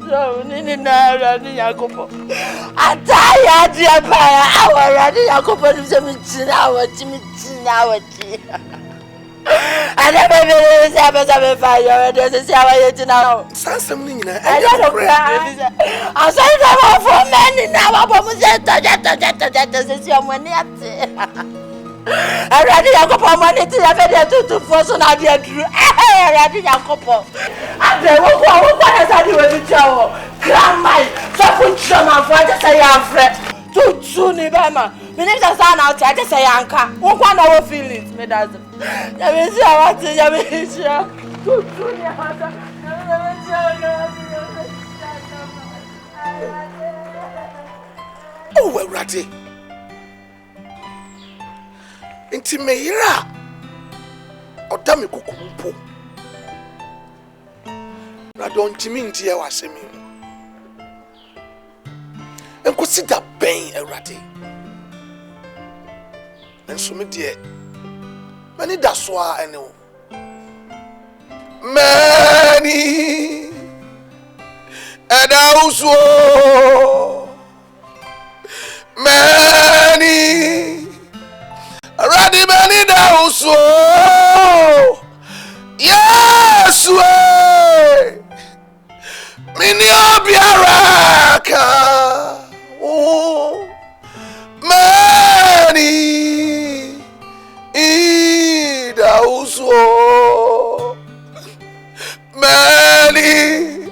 So, Nini Nara, Yacopo. I die at your power, our Yacopo is a Michina, Chimichina. I never been able to fire, and there's a shower now. Something I don't cry. I'll send them off for men in our woman. I read Yacopo money to have to force on idea. I read Yacopo. And they will go as I do with the show. Grandma, so put some of what I say, I'm fret. Too soon, Ibama. Minister San out, I just say, Anka. One hour feelings, me doesn't. Let me see how I say, let me see. Too soon, oh, well, Ratty. Inti meira odami kukumpo na don timi nti e wasemi enko sida ben awrade enso me de mani da so a ene o mani ada uso mani Ready, many down so yes, way mini obiaraka oh many down so many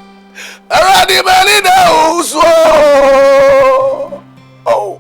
ready, many down so oh.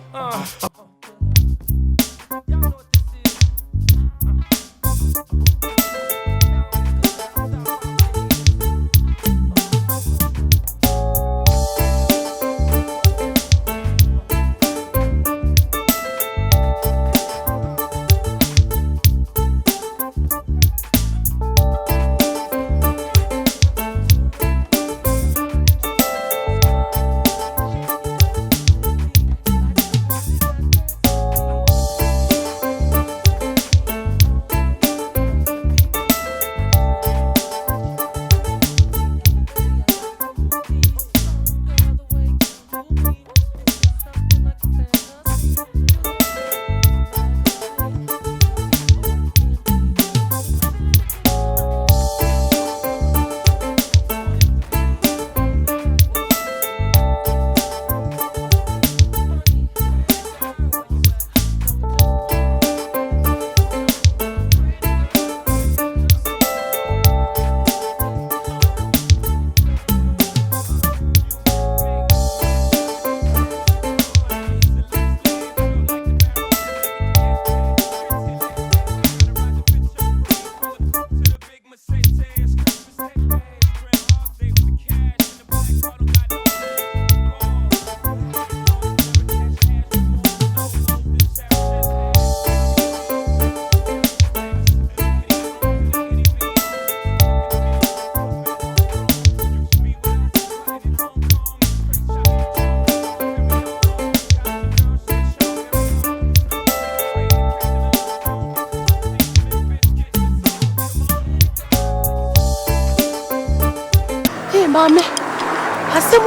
Asemo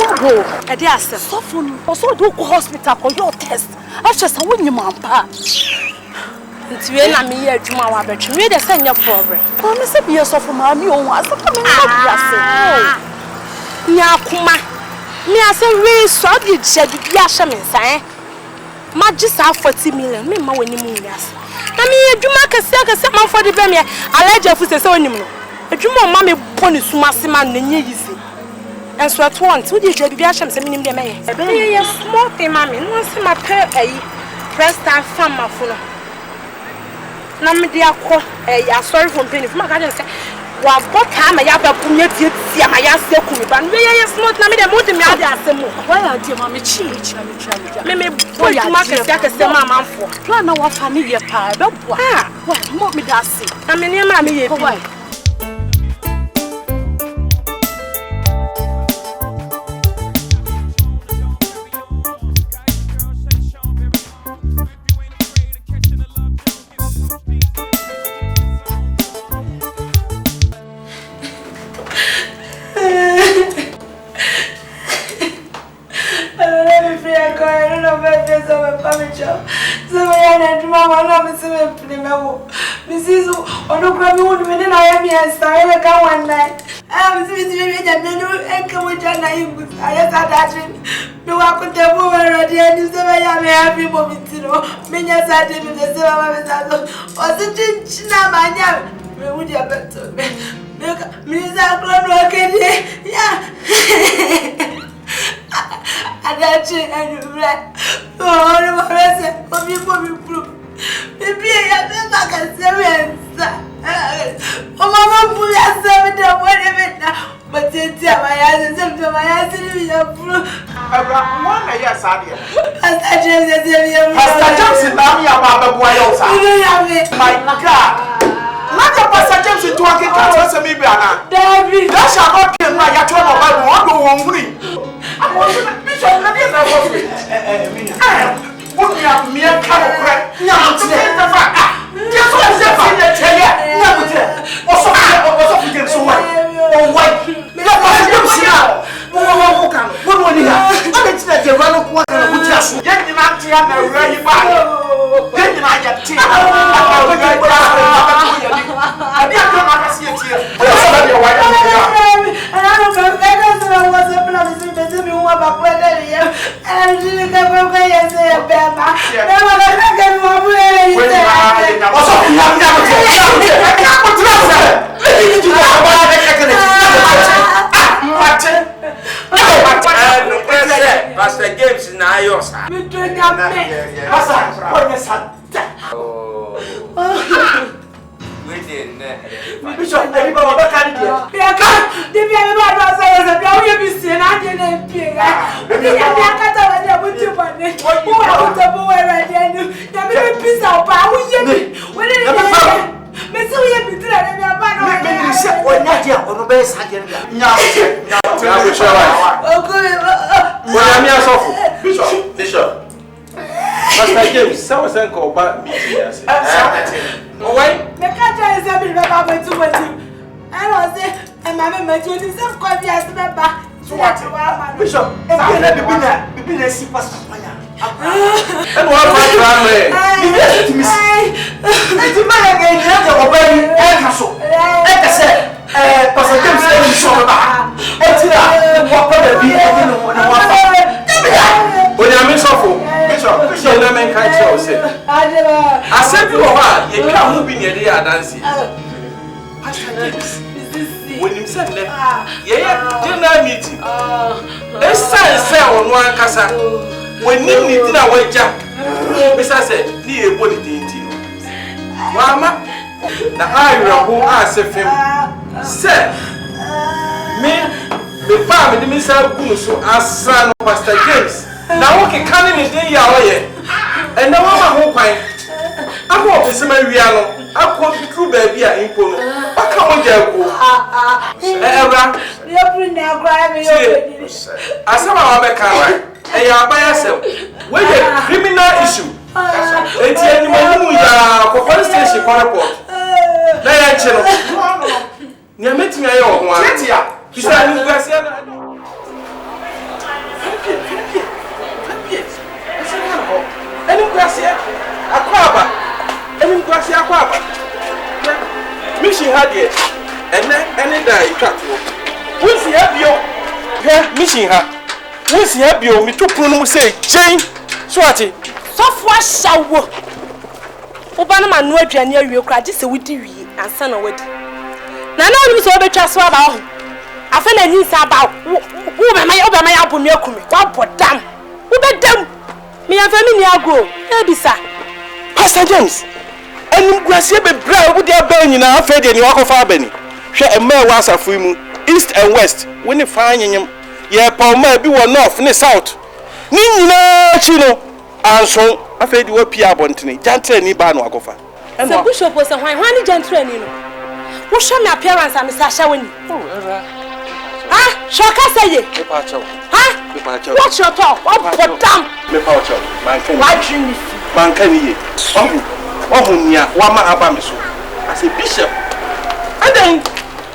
e dey asem. So for no. Also do go hospital for your test. After say won nyim ampa. Nti we na me ye adwuma wa betwe. We dey say nya problem. Ko me say be so for ma mi on asem me no be asem. Nya kuma. Me ase we so di jedu bia hye me nsan. Ma gi sa 40 million. Me ma wani mu ngas. Na me adwuma kase ma for di be me. Alaja fu se onim no. Adwuma ma me boni suma se ma na nya yizi. And so at once, would you do be ashamed? Say, me, small thing, mammy. No, see my pair a press down from my phone. Now, me, dear, sorry for penny. My garden say, well, what time I have a punya tea, my ass, but we are small. Now, me, the mood me out there. Why are you, mammy? Cheat, me, boy, you must have a mamma for. Plan our family, pa. What, more me that say? I mean, your mammy, why? Mrs. Onogrami would win I am here, style like one night. I was with me and come with Jana. I just had that. No, I could tell woman already, and you say I am happy moment, you know. Many as I did with the silver or the chinchina, my name. Would you have better? Mrs. Akron, yeah. And that's it, and you black. Oh, my resident, for me, proof. Maybe I have been back at 7. Oh, Mamma, put us 7 up, whatever now. But it's my eyes and my eyes in your proof. One, yes, I did. Pastor James, now you are Baba Boyos. My God. Not your Pastor James is talking to me, David. That shall not be my actual Bible. I want to be sure that you what we have mere carrot, now to the fact. Guess what is that? What's up against so white? Oh, white. Let us see now. What one here? I'm expecting the run of water with us. Get him out here and ready by. Get him out your team. I didn't come out to see it here. I don't know. Was a plan to see me one about whether you and you can go away and say a bear. Never get more. What's up? Pastor James na yours. Bishop, everybody can do it. We can't. The people are saying that we will be seen at the end. We are not going to put you on it. Who are the boy right there? The very piece of power. When it is. Miss, we have been doing it. Maybe you said, "Oh, not yet." On the base, I can. No, Bishop. Pastor James, someone said, "Go back." Oh, wait. The country is a bit about my 2 months. I was there, and my member told me some coffee as member. So what? Bishop, if you didn't see Pastor Maya. And what my family? It's a man again, you're obeying Castle. Like I said, Pastor James said, you show about. And today, what could it be? I didn't want to walk. When I'm in Suffolk, Bishop, let me catch you. I said, you are, you can't move in your day, dancing. Pastor James, when you said that, dinner meeting. Let's say on one casa. When you need dinner, wait, Jack. Mr. said, near body dainty. Mama, the higher who asked him, said, me, the family, the Mr. Gunuso, as son of Pastor James. Now, okay, can't in the year, and the woman who quite. I'm going to see my real. I'm going to do baby in Polo. I can't get you're bringing out grimy. I saw my car, and you're by yourself. With a criminal issue. It's anyone who are police station report. They are channel. You're meeting my own one. He said, Gracia, Aquaba, and Gracia Aquaba. Mission had it, and then any day cut. Who's the happy? Mission her. Who's the happy? Me to pronounce say, chain, swati. So far, shall Obama no aduane awie kra je se wudi wie ansa na wadi na na onu so obetwa so aba ho afa na nyinsa aba wo be ma ya bo me akumi wa bodam wo bedam me ya fa mi ni ago e bisa Pastor James enu guasie be bra wo de aba nyina afa de ni wakofa abani hwe ema wa asafo mu east and west we ni fa anyem ye pa ma bi wo north ni south ni nyina chi no anso afa di wa pia abontene jantre ni ba no akofa se bishop se hwan ni jantre ni no wo show me appearance am sa sha woni ha shoka saye me pa chawo ha me pa chawo what your talk what bodam me pa chawo man kan why dream me man kan ye ohu nia wa ma aba me so as a bishop and then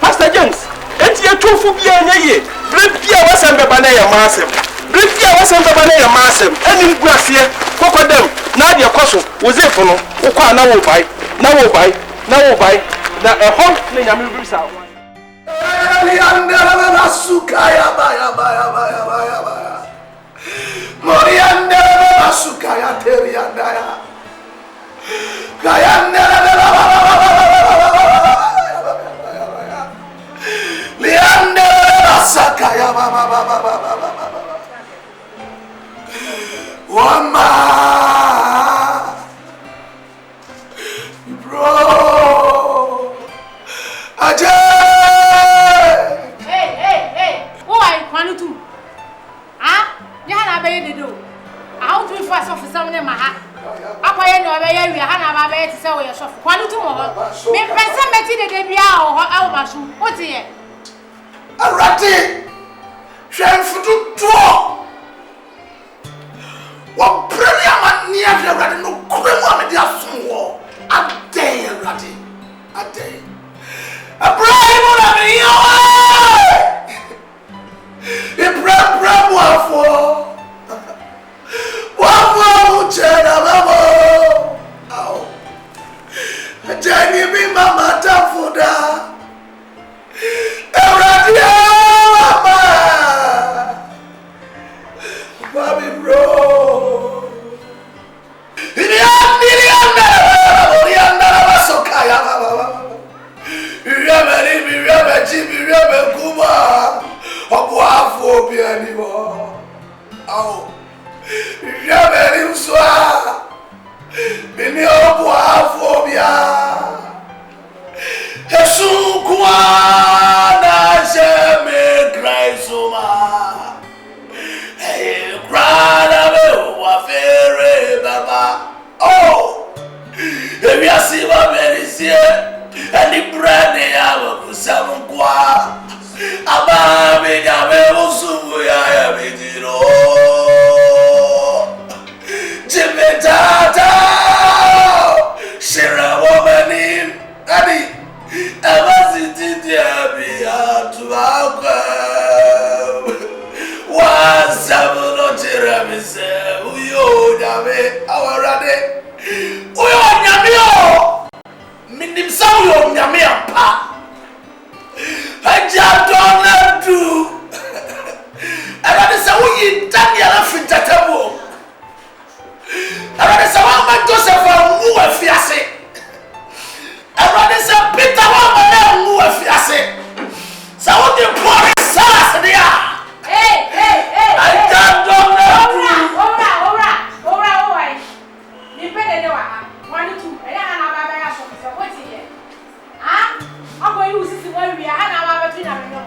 Pastor James enti e tofu bia nya ye bre bia wasem beba na ye masem bre bia wasem beba na ye masem eni guasie kokodem na de koso wozefo no ukwa na wo bai na wo bai na wo bai na ehon na nyame bi sa Eliandela na sukaya baya baya baya baya baya Moriandela na sukaya teriandaya Kayandela Liandela na sakaya baba baba baba Wama bro Aje Hey who are kwanu tu ah ya na be ye dedo how do you fast of some na ha apa ye no be ye wi ha na ba be ti se wo ye so kwanu tu mo ho me pese meti dede bia ho awo ba su o ti ye Arati hwemfutu to wa premier man ni Arati no kuremu amede asom wo adey Arati adey Abraham na me yo Ibrahim wafo uchena mamo au ajani bi mama tafuda Arati mama baby bro Irianda masokaya baba Iriameli biriameji biriamekuba Obuafo bianimo au Iriameli mswa Bini obuafo bia Yesu kuana jeme Christuma Hey grana me wafere baba oh Ebi asiba merisie Eni brane ya wakusamu kwa Aba me musumu ya bidiro Jimetata Shira womanim Adi Eba zititi abi atuakwa Wasamu no tiramise Uyo nyame awarade Uyo nyame yo Minimsa uyo nyame apa Aja dona du Arade sa uyi tani ala fintatabo Arade sa wama Joseph wa fiase Arade sa Peter wa muwe fiase Sa uti pori salas dia Hey Aja dona du Ora Ni pede de wa wani tu eya na baba ya so so woti ye ah ako yi usisi wa wi ha na baba tu na me no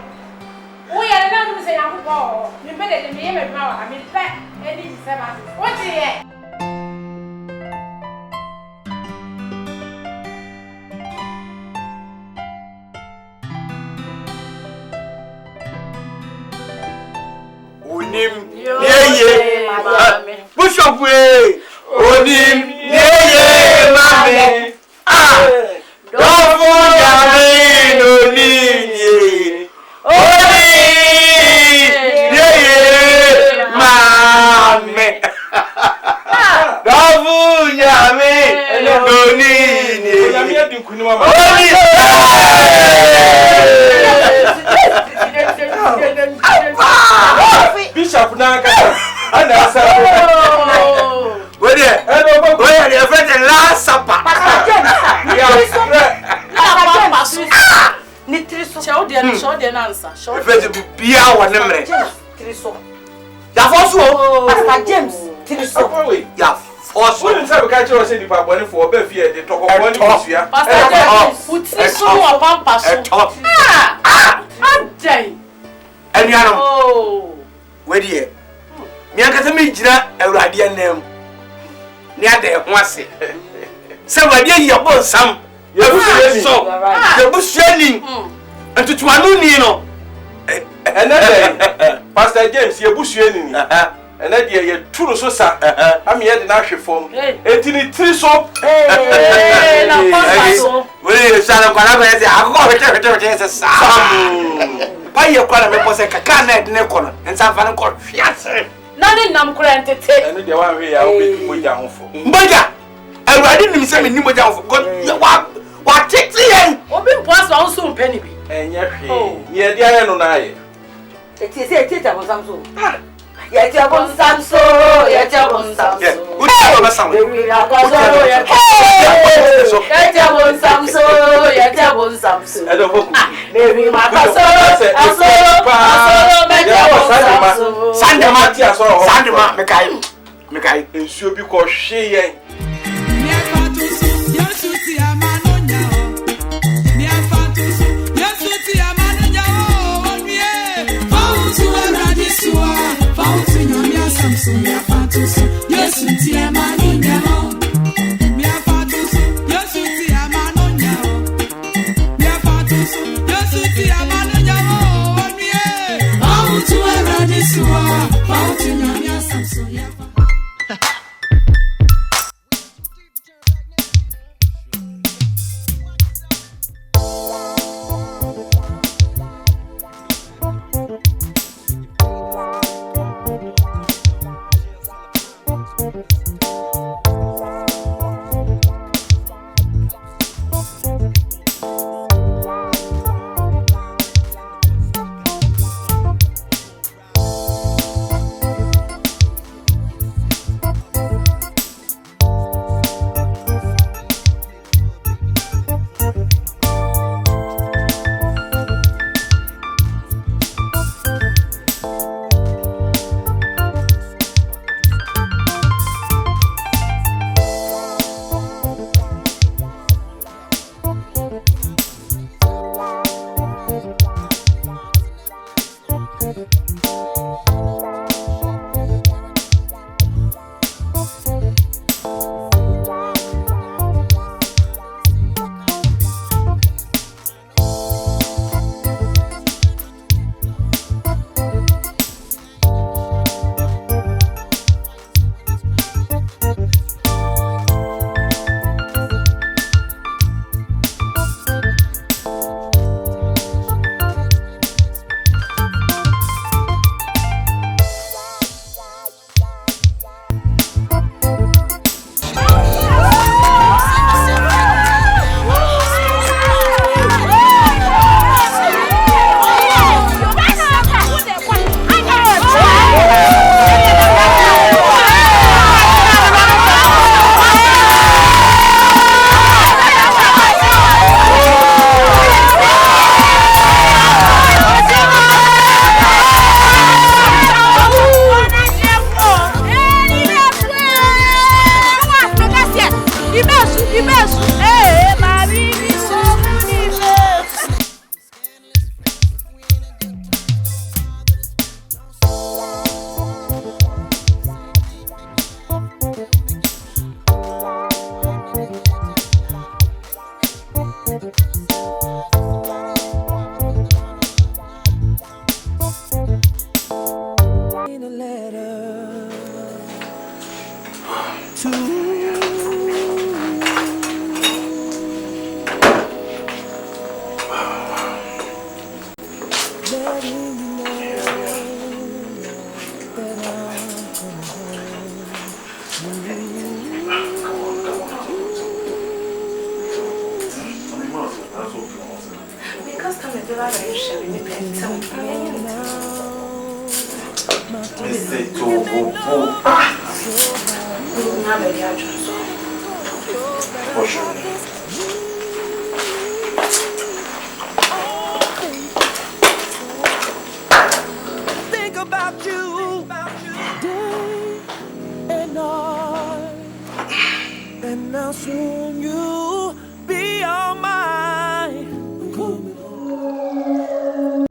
wo ye na nu se ya ko ni pede de me ye me dwa wa mi pe edi ti se ba woti ye Onim yeye Bishop we Onim yeye mame ah Dofu yame onim ye Onim yeye mame Dofu show the answer. Show. If it be bia wa nemre. Tiriso. Ya force o. Pastor James Tiriso. Ya force. When say we catch us say the baboni for be fear the talk of money busia. Pastor James put Tiriso no pampa so. Adai. Enuano. Oh. We die. Mi akata mi gina Awurade enam. Ni ade ho ase. Se Awurade yi yabo nsam. Yebusuani. Entutuanu ni no. Pastor James yebusuani ni. Ena de ye turu so sa. Am ye de na hwe fom. Etini tiri so. Na pampa so. We sala kwa na be say akoko hwete say sa. Pa ye kwa na me pose kaka na de ne kono. Ensa fa ne ko hwiase. Nani nam kura ntete. Eno de wan hwe ya obi moja hofo. Mboja. Awurade nim se me ni moja hofo. Wa tete yen. Obi mpoa so so mpani bi. Enye hwe. Ye de aye no na aye. Eti abonsamso. Yeti abonsamso. Yeti abonsamso. Uti ba sam. Yeti abonsamso. Yeti abonsamso. Edo boku. Baby makaso. Asoro meti abonsamso. Sandema ti asoro. Sandema mekai. Ensuo bi ko hwe yen. soon you be on mine. Coming home.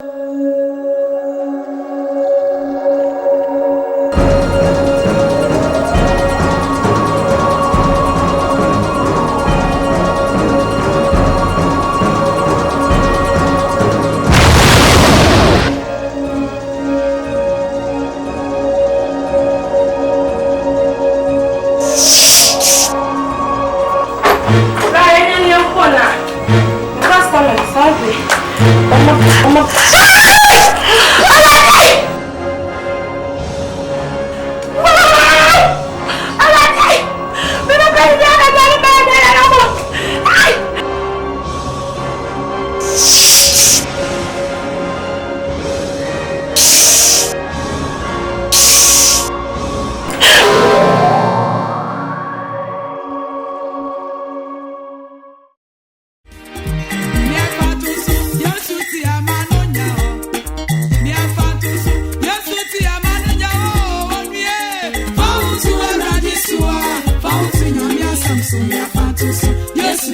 Yes,